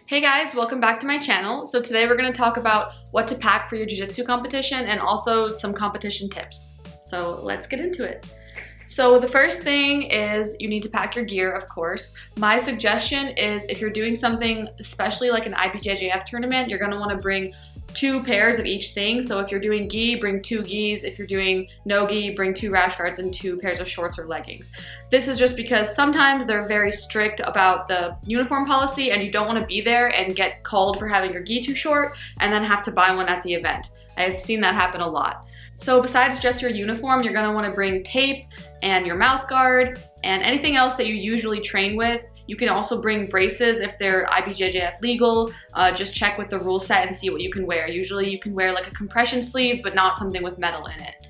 Hey guys, welcome back to my channel. So today we're going to talk about what to pack for your jiu-jitsu competition and also some competition tips. So let's get into it. So the first thing is you need to pack your gear, of course. My suggestion is if you're doing something, especially like an IBJJF tournament, you're going to want to bring 2 pairs of each thing. So if you're doing gi, bring 2 gis. If you're doing no gi, bring 2 rash guards and 2 pairs of shorts or leggings. This is just because sometimes they're very strict about the uniform policy and you don't want to be there and get called for having your gi too short and then have to buy one at the event. I've seen that happen a lot. So besides just your uniform, you're going to want to bring tape and your mouth guard and anything else that you usually train with. You can also bring braces if they're IBJJF legal. Just check with the rule set and see what you can wear. Usually you can wear like a compression sleeve, but not something with metal in it.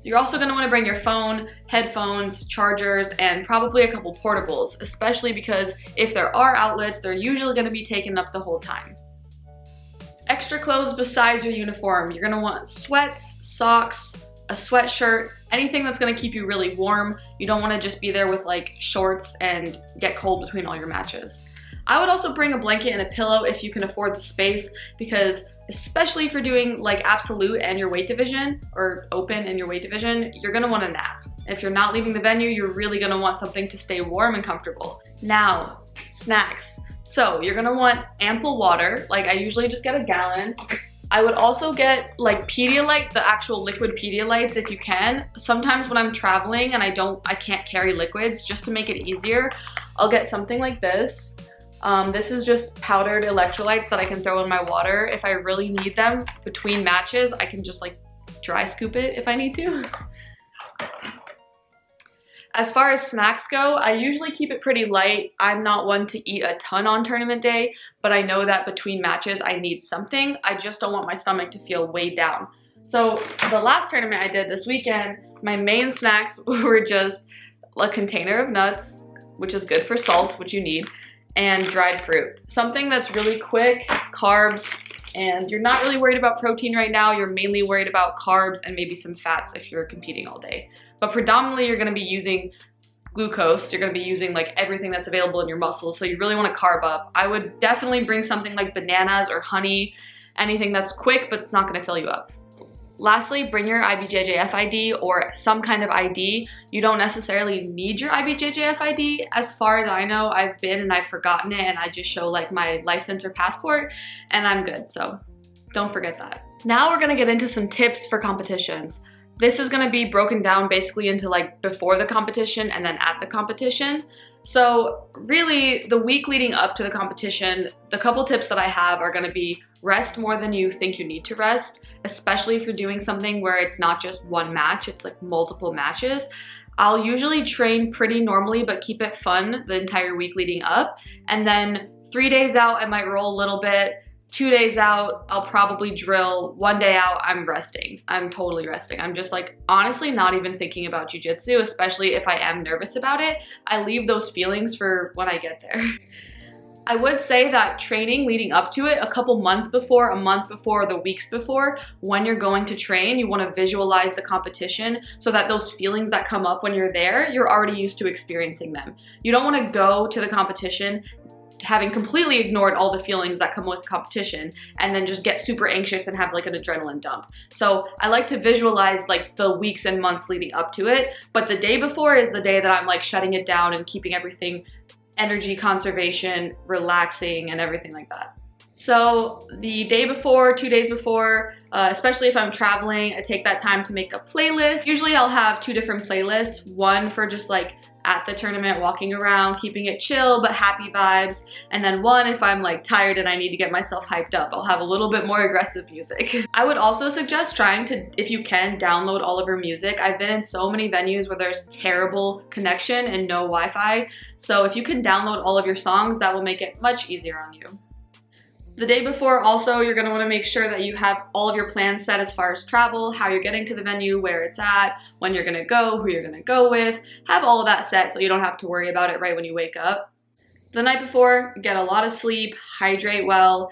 You're also going to want to bring your phone, headphones, chargers, and probably a couple portables, especially because if there are outlets, they're usually going to be taken up the whole time. Extra clothes besides your uniform. You're going to want sweats, socks, a sweatshirt, anything that's going to keep you really warm. You don't want to just be there with like shorts and get cold between all your matches. I would also bring a blanket and a pillow if you can afford the space, because especially if you're doing like absolute and your weight division or open in your weight division, you're going to want a nap. If you're not leaving the venue, you're really going to want something to stay warm and comfortable. Now, snacks. So you're going to want ample water. Like I usually just get a gallon. I would also get like Pedialyte, the actual liquid Pedialytes if you can. Sometimes when I'm traveling and I can't carry liquids, just to make it easier, I'll get something like this. This is just powdered electrolytes that I can throw in my water. If I really need them between matches, I can just like dry scoop it if I need to. As far as snacks go, I usually keep it pretty light. I'm not one to eat a ton on tournament day, but I know that between matches I need something. I just don't want my stomach to feel weighed down. So the last tournament I did this weekend, my main snacks were just a container of nuts, which is good for salt, which you need, and dried fruit. Something that's really quick, carbs, and you're not really worried about protein right now. You're mainly worried about carbs and maybe some fats if you're competing all day. But predominantly you're going to be using glucose. You're going to be using like everything that's available in your muscles. So you really want to carb up. I would definitely bring something like bananas or honey, anything that's quick but it's not going to fill you up. Lastly, bring your IBJJF ID or some kind of ID. You don't necessarily need your IBJJF ID. As far as I know, I've been and I've forgotten it and I just show like my license or passport and I'm good. So don't forget that. Now we're gonna get into some tips for competitions. This is gonna be broken down basically into like before the competition and then at the competition. So really the week leading up to the competition, the couple tips that I have are gonna be rest more than you think you need to rest, especially if you're doing something where it's not just one match, it's like multiple matches. I'll usually train pretty normally, but keep it fun the entire week leading up. And then 3 days out, I might roll a little bit. 2 days out, I'll probably drill. 1 day out, I'm resting. I'm totally resting. I'm just like, honestly, not even thinking about jiu-jitsu, especially if I am nervous about it. I leave those feelings for when I get there. I would say that training leading up to it, a couple months before, a month before, the weeks before, when you're going to train, you want to visualize the competition so that those feelings that come up when you're there, you're already used to experiencing them. You don't want to go to the competition having completely ignored all the feelings that come with the competition and then just get super anxious and have like an adrenaline dump. So I like to visualize like the weeks and months leading up to it, but the day before is the day that I'm like shutting it down and keeping everything energy conservation, relaxing, and everything like that. So the day before, 2 days before, especially if I'm traveling, I take that time to make a playlist. Usually I'll have 2 different playlists, one for just like at the tournament, walking around, keeping it chill, but happy vibes. And then one if I'm like tired and I need to get myself hyped up. I'll have a little bit more aggressive music. I would also suggest trying to, if you can, download all of your music. I've been in so many venues where there's terrible connection and no Wi-Fi. So if you can download all of your songs, that will make it much easier on you. The day before also, you're going to want to make sure that you have all of your plans set as far as travel, how you're getting to the venue, where it's at, when you're going to go, who you're going to go with. Have all of that set so you don't have to worry about it right when you wake up. The night before, get a lot of sleep, hydrate well.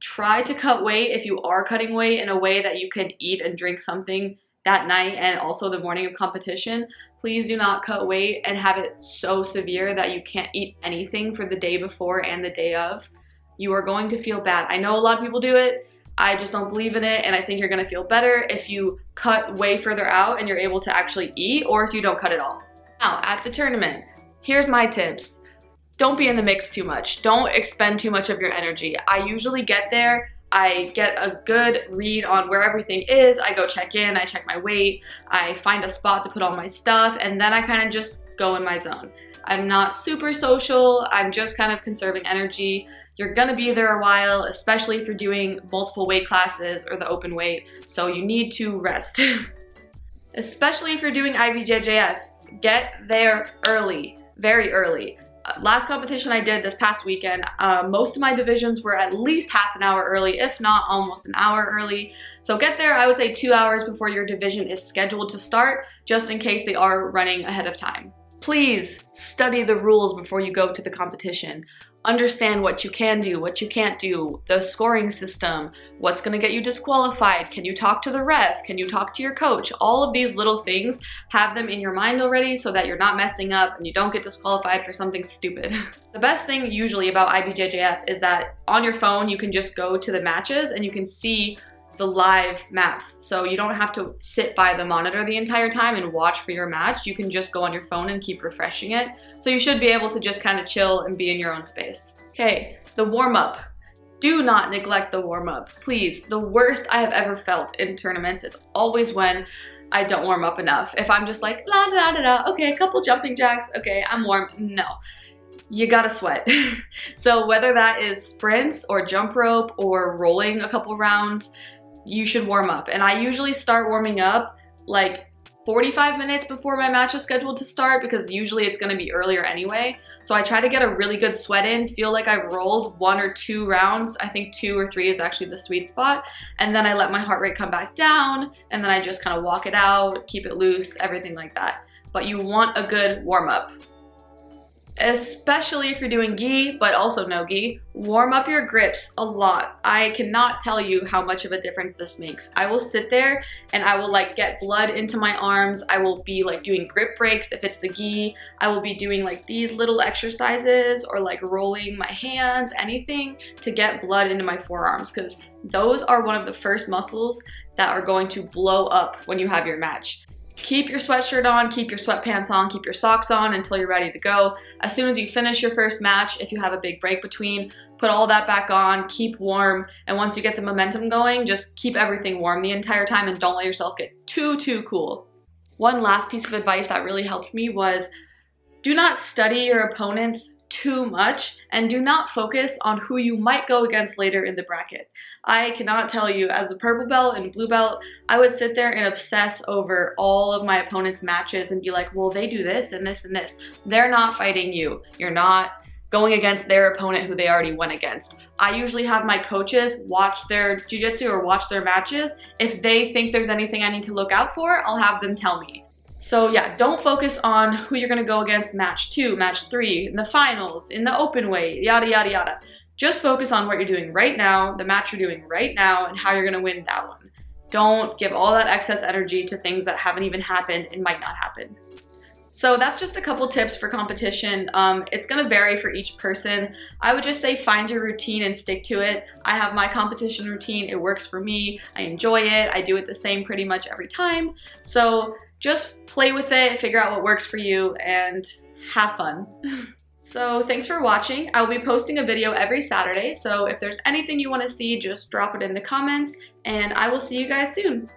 Try to cut weight if you are cutting weight in a way that you can eat and drink something that night and also the morning of competition. Please do not cut weight and have it so severe that you can't eat anything for the day before and the day of. You are going to feel bad. I know a lot of people do it. I just don't believe in it, and I think you're gonna feel better if you cut way further out and you're able to actually eat, or if you don't cut at all. Now, at the tournament, here's my tips. Don't be in the mix too much. Don't expend too much of your energy. I usually get there, I get a good read on where everything is, I go check in, I check my weight, I find a spot to put all my stuff, and then I kind of just go in my zone. I'm not super social, I'm just kind of conserving energy. You're gonna be there a while, especially if you're doing multiple weight classes or the open weight, so you need to rest. Especially if you're doing IBJJF, get there early, very early. Last competition I did this past weekend, most of my divisions were at least half an hour early, if not almost an hour early. So get there, I would say 2 hours before your division is scheduled to start, just in case they are running ahead of time. Please study the rules before you go to the competition. Understand what you can do, what you can't do, the scoring system, what's gonna get you disqualified, can you talk to the ref, can you talk to your coach? All of these little things, have them in your mind already so that you're not messing up and you don't get disqualified for something stupid. The best thing usually about IBJJF is that on your phone you can just go to the matches and you can see the live mats. So you don't have to sit by the monitor the entire time and watch for your match. You can just go on your phone and keep refreshing it. So you should be able to just kind of chill and be in your own space. Okay, the warm-up. Do not neglect the warm-up. Please, the worst I have ever felt in tournaments is always when I don't warm up enough. If I'm just like, la da da da, okay, a couple jumping jacks, okay, I'm warm. No. You gotta sweat. So whether that is sprints or jump rope or rolling a couple rounds, you should warm up. And I usually start warming up like 45 minutes before my match is scheduled to start, because usually it's gonna be earlier anyway. So I try to get a really good sweat in, feel like I've rolled 1 or 2 rounds. I think 2 or 3 is actually the sweet spot. And then I let my heart rate come back down, and then I just kind of walk it out, keep it loose, everything like that. But you want a good warm up. Especially if you're doing gi, but also no gi, warm up your grips a lot. I cannot tell you how much of a difference this makes. I will sit there and I will like get blood into my arms. I will be like doing grip breaks if it's the gi. I will be doing like these little exercises or like rolling my hands, anything to get blood into my forearms, because those are one of the first muscles that are going to blow up when you have your match. Keep your sweatshirt on, keep your sweatpants on, keep your socks on until you're ready to go. As soon as you finish your first match, if you have a big break between, put all that back on, keep warm, and once you get the momentum going, just keep everything warm the entire time and don't let yourself get too cool. One last piece of advice that really helped me was do not study your opponents too much and do not focus on who you might go against later in the bracket. I cannot tell you, as a purple belt and blue belt, I would sit there and obsess over all of my opponent's matches and be like, well, they do this and this and this. They're not fighting you. You're not going against their opponent who they already went against. I usually have my coaches watch their jiu-jitsu or watch their matches. If they think there's anything I need to look out for, I'll have them tell me. So yeah, don't focus on who you're gonna go against match 2, match 3, in the finals, in the open weight, yada yada yada. Just focus on what you're doing right now, the match you're doing right now, and how you're gonna win that one. Don't give all that excess energy to things that haven't even happened and might not happen. So that's just a couple tips for competition. It's gonna vary for each person. I would just say find your routine and stick to it. I have my competition routine, it works for me, I enjoy it, I do it the same pretty much every time. So just play with it, figure out what works for you, and have fun. So thanks for watching. I'll be posting a video every Saturday, so if there's anything you want to see, just drop it in the comments, and I will see you guys soon.